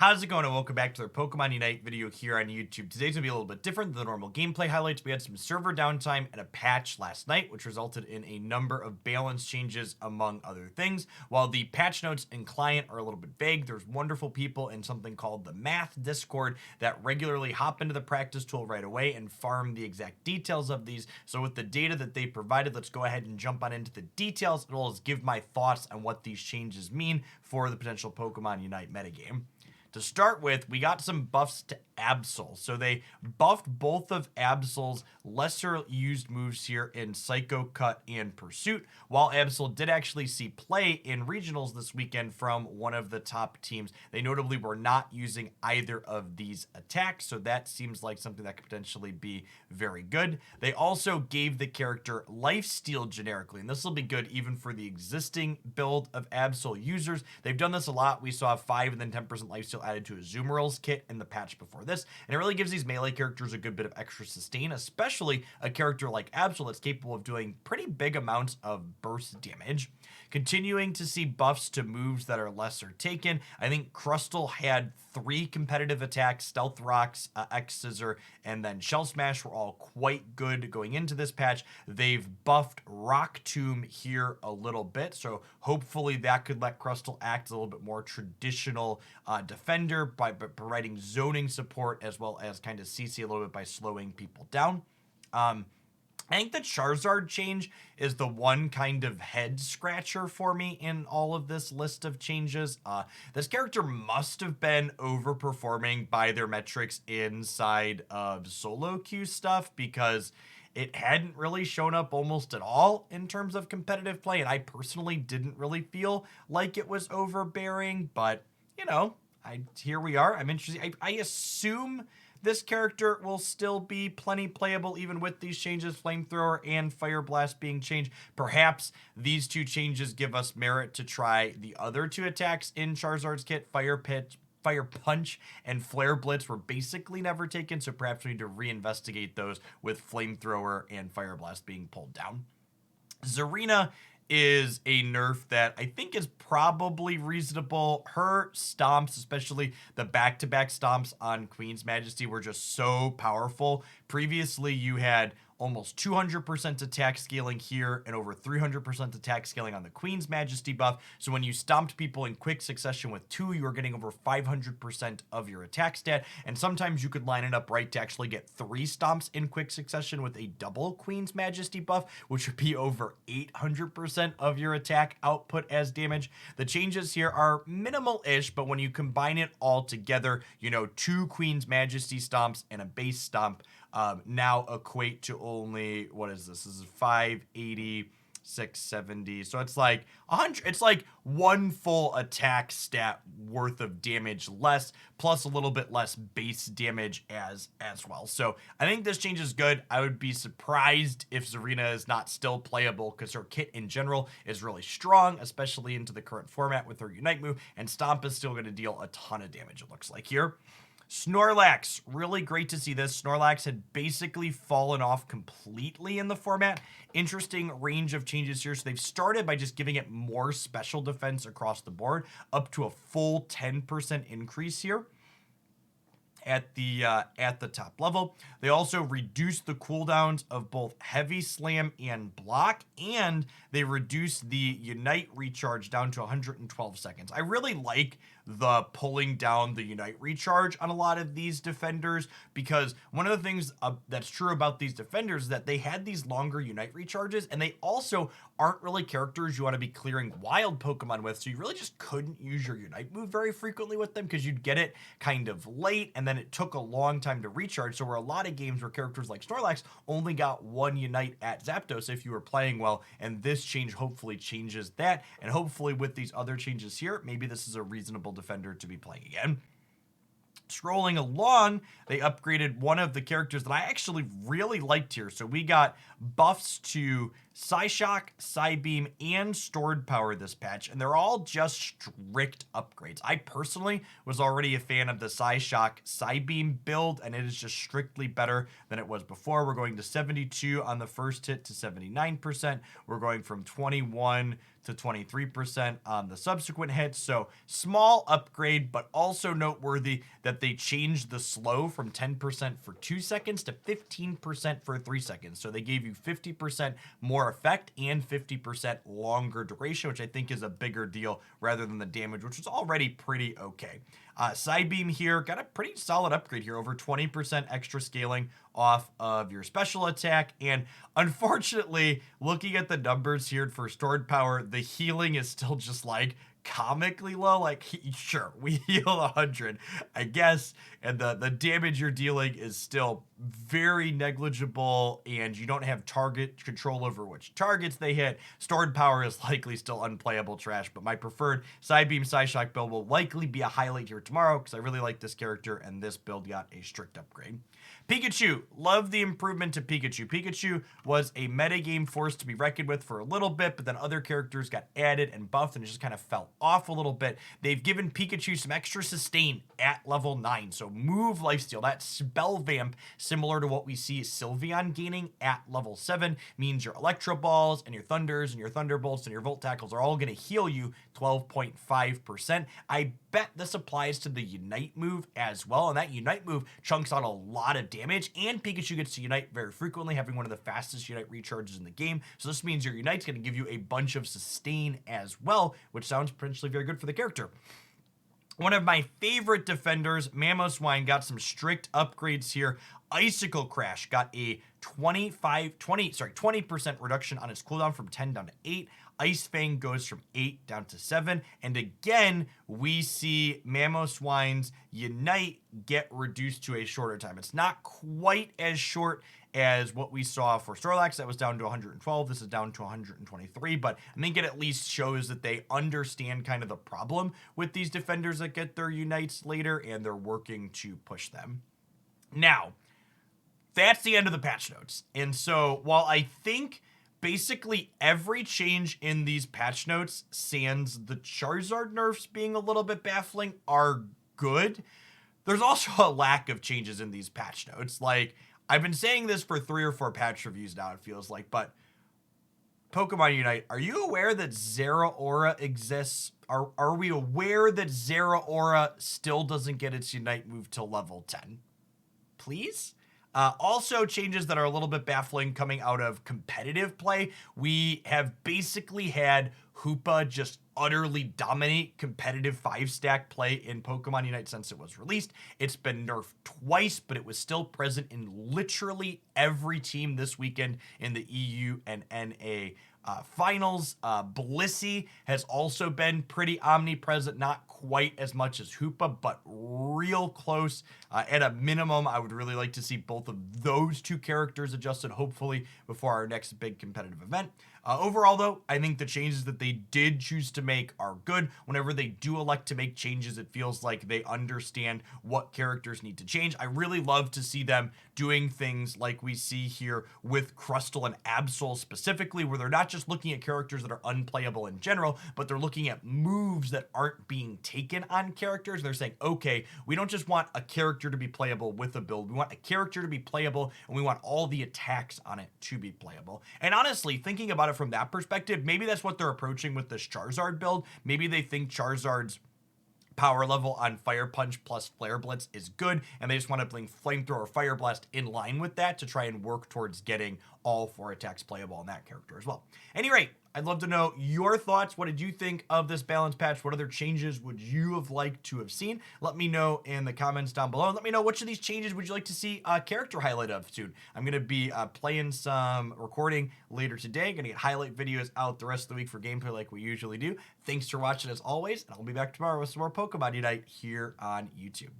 How's it going, and welcome back to our Pokemon Unite video here on YouTube. Today's gonna be a little bit different than the normal gameplay highlights. We had some server downtime and a patch last night, which resulted in a number of balance changes, among other things. While the patch notes and client are a little bit vague, there's wonderful people in something called the Math Discord that regularly hop into the practice tool right away and farm the exact details of these. So with the data that they provided, let's go ahead and jump on into the details, as well as give my thoughts on what these changes mean for the potential Pokemon Unite metagame. To start with, we got some buffs to Absol. So they buffed both of Absol's lesser used moves here in Psycho Cut and Pursuit, while Absol did actually see play in regionals this weekend from one of the top teams. They notably were not using either of these attacks, so that seems like something that could potentially be very good. They also gave the character Lifesteal generically, and this will be good even for the existing build of Absol users. They've done this a lot. We saw 5 and then 10% Lifesteal added to a Zoomerals kit in the patch before this, and it really gives these melee characters a good bit of extra sustain, especially a character like Absol that's capable of doing pretty big amounts of burst damage. Continuing to see buffs to moves that are lesser taken. I think Crustle had 3 competitive attacks. Stealth Rocks, X-Scissor, and then Shell Smash were all quite good going into this patch. They've buffed Rock Tomb here a little bit, so hopefully that could let Crustle act as a little bit more traditional defender by providing zoning support, as well as kind of CC a little bit by slowing people down. I think the Charizard change is the one kind of head scratcher for me in all of this list of changes. This character must have been overperforming by their metrics inside of solo queue stuff, because it hadn't really shown up almost at all in terms of competitive play, and I personally didn't really feel like it was overbearing, but you know, here we are. I'm interested. I assume this character will still be plenty playable even with these changes, Flamethrower and Fire Blast being changed. Perhaps these 2 changes give us merit to try the other 2 attacks in Charizard's kit. Fire Punch and Flare Blitz were basically never taken, so perhaps we need to reinvestigate those with Flamethrower and Fire Blast being pulled down. Zarina is a nerf that I think is probably reasonable. Her stomps, especially the back-to-back stomps on Queen's Majesty, were just so powerful. Previously, you had almost 200% attack scaling here and over 300% attack scaling on the Queen's Majesty buff. So when you stomped people in quick succession with 2, you were getting over 500% of your attack stat. And sometimes you could line it up right to actually get 3 stomps in quick succession with a double Queen's Majesty buff, which would be over 800% of your attack output as damage. The changes here are minimal-ish, but when you combine it all together, you know, 2 Queen's Majesty stomps and a base stomp now equate to only, what is this? This is 580, 670. So it's like 100. It's like 1 full attack stat worth of damage less, plus a little bit less base damage as well. So I think this change is good. I would be surprised if Zarina is not still playable, because her kit in general is really strong, especially into the current format with her Unite move, and Stomp is still going to deal a ton of damage, it looks like here. Snorlax, really great to see this. Snorlax had basically fallen off completely in the format. Interesting range of changes here. So they've started by just giving it more special defense across the board, up to a full 10% increase here at the top level. They also reduced the cooldowns of both Heavy Slam and Block, and they reduced the Unite recharge down to 112 seconds. I really like the pulling down the Unite recharge on a lot of these defenders, because one of the things that's true about these defenders is that they had these longer Unite recharges, and they also aren't really characters you want to be clearing wild Pokemon with, so you really just couldn't use your Unite move very frequently with them, because you'd get it kind of late, and then it took a long time to recharge. So were a lot of games where characters like Snorlax only got 1 Unite at Zapdos if you were playing well, and this change hopefully changes that, and hopefully with these other changes here, maybe this is a reasonable defender to be playing again. Scrolling along, they upgraded one of the characters that I actually really liked here. So we got buffs to Psyshock, Psybeam, and Stored Power this patch, and they're all just strict upgrades. I personally was already a fan of the Psyshock, Psybeam build, and it is just strictly better than it was before. We're going to 72 on the first hit to 79%. We're going from 21 to 23% on the subsequent hits. So small upgrade, but also noteworthy that they changed the slow from 10% for 2 seconds to 15% for 3 seconds. So they gave you 50% more effect and 50% longer duration, which I think is a bigger deal rather than the damage, which was already pretty okay. Psybeam here got a pretty solid upgrade here, over 20% extra scaling off of your special attack. And unfortunately, looking at the numbers here for Stored Power, the healing is still just like comically low. Like, sure, we heal 100, I guess, and the damage you're dealing is still very negligible, and you don't have target control over which targets they hit. Stored Power is likely still unplayable trash, but my preferred Psybeam Psyshock build will likely be a highlight here tomorrow because I really like this character, and this build got a strict upgrade. Pikachu, love the improvement to Pikachu. Pikachu was a metagame force to be reckoned with for a little bit, but then other characters got added and buffed, and it just kind of fell off a little bit. They've given Pikachu some extra sustain at level 9, so move lifesteal. That spell vamp, similar to what we see Sylveon gaining at level 7, means your Electro Balls and your Thunders and your Thunderbolts and your Volt Tackles are all going to heal you 12.5%. I bet this applies to the Unite move as well, and that Unite move chunks out a lot of damage, and Pikachu gets to Unite very frequently, having one of the fastest Unite recharges in the game. So this means your Unite's going to give you a bunch of sustain as well, which sounds potentially very good for the character. One of my favorite defenders, Mamoswine, got some strict upgrades here. Icicle Crash got a 20% reduction on its cooldown from 10 down to 8. Ice Fang goes from 8 down to 7. And again, we see Mamoswine's Unite get reduced to a shorter time. It's not quite as short as what we saw for Snorlax. That was down to 112. This is down to 123, but I think it at least shows that they understand kind of the problem with these defenders that get their Unites later, and they're working to push them. Now, that's the end of the patch notes. And so while I think basically every change in these patch notes, sans the Charizard nerfs being a little bit baffling, are good, there's also a lack of changes in these patch notes. Like, I've been saying this for 3 or 4 patch reviews now, it feels like, but Pokemon Unite, are you aware that Zeraora exists? Are we aware that Zeraora still doesn't get its Unite move till level 10? Please? Also, changes that are a little bit baffling coming out of competitive play. We have basically had Hoopa just utterly dominate competitive 5-stack play in Pokemon Unite since it was released. It's been nerfed twice, but it was still present in literally every team this weekend in the EU and NA finals. Blissey has also been pretty omnipresent, not quite as much as Hoopa, but real close. At a minimum, I would really like to see both of those two characters adjusted, hopefully, before our next big competitive event. Overall, though, I think the changes that they did choose to make are good. Whenever they do elect to make changes, it feels like they understand what characters need to change. I really love to see them doing things like we see here with Crustle and Absol specifically, where they're not just looking at characters that are unplayable in general, but they're looking at moves that aren't being taken on characters. They're saying, okay, we don't just want a character to be playable with a build. We want a character to be playable, and we want all the attacks on it to be playable. And honestly, thinking about it from that perspective, maybe that's what they're approaching with this Charizard build. Maybe they think Charizard's power level on Fire Punch plus Flare Blitz is good, and they just want to bring Flamethrower, Fire Blast in line with that to try and work towards getting all 4 attacks playable on that character as well. At any rate, I'd love to know your thoughts. What did you think of this balance patch? What other changes would you have liked to have seen? Let me know in the comments down below. And let me know which of these changes would you like to see a character highlight of soon. I'm going to be playing some recording later today. Going to get highlight videos out the rest of the week for gameplay like we usually do. Thanks for watching as always, and I'll be back tomorrow with some more Pokemon Unite here on YouTube.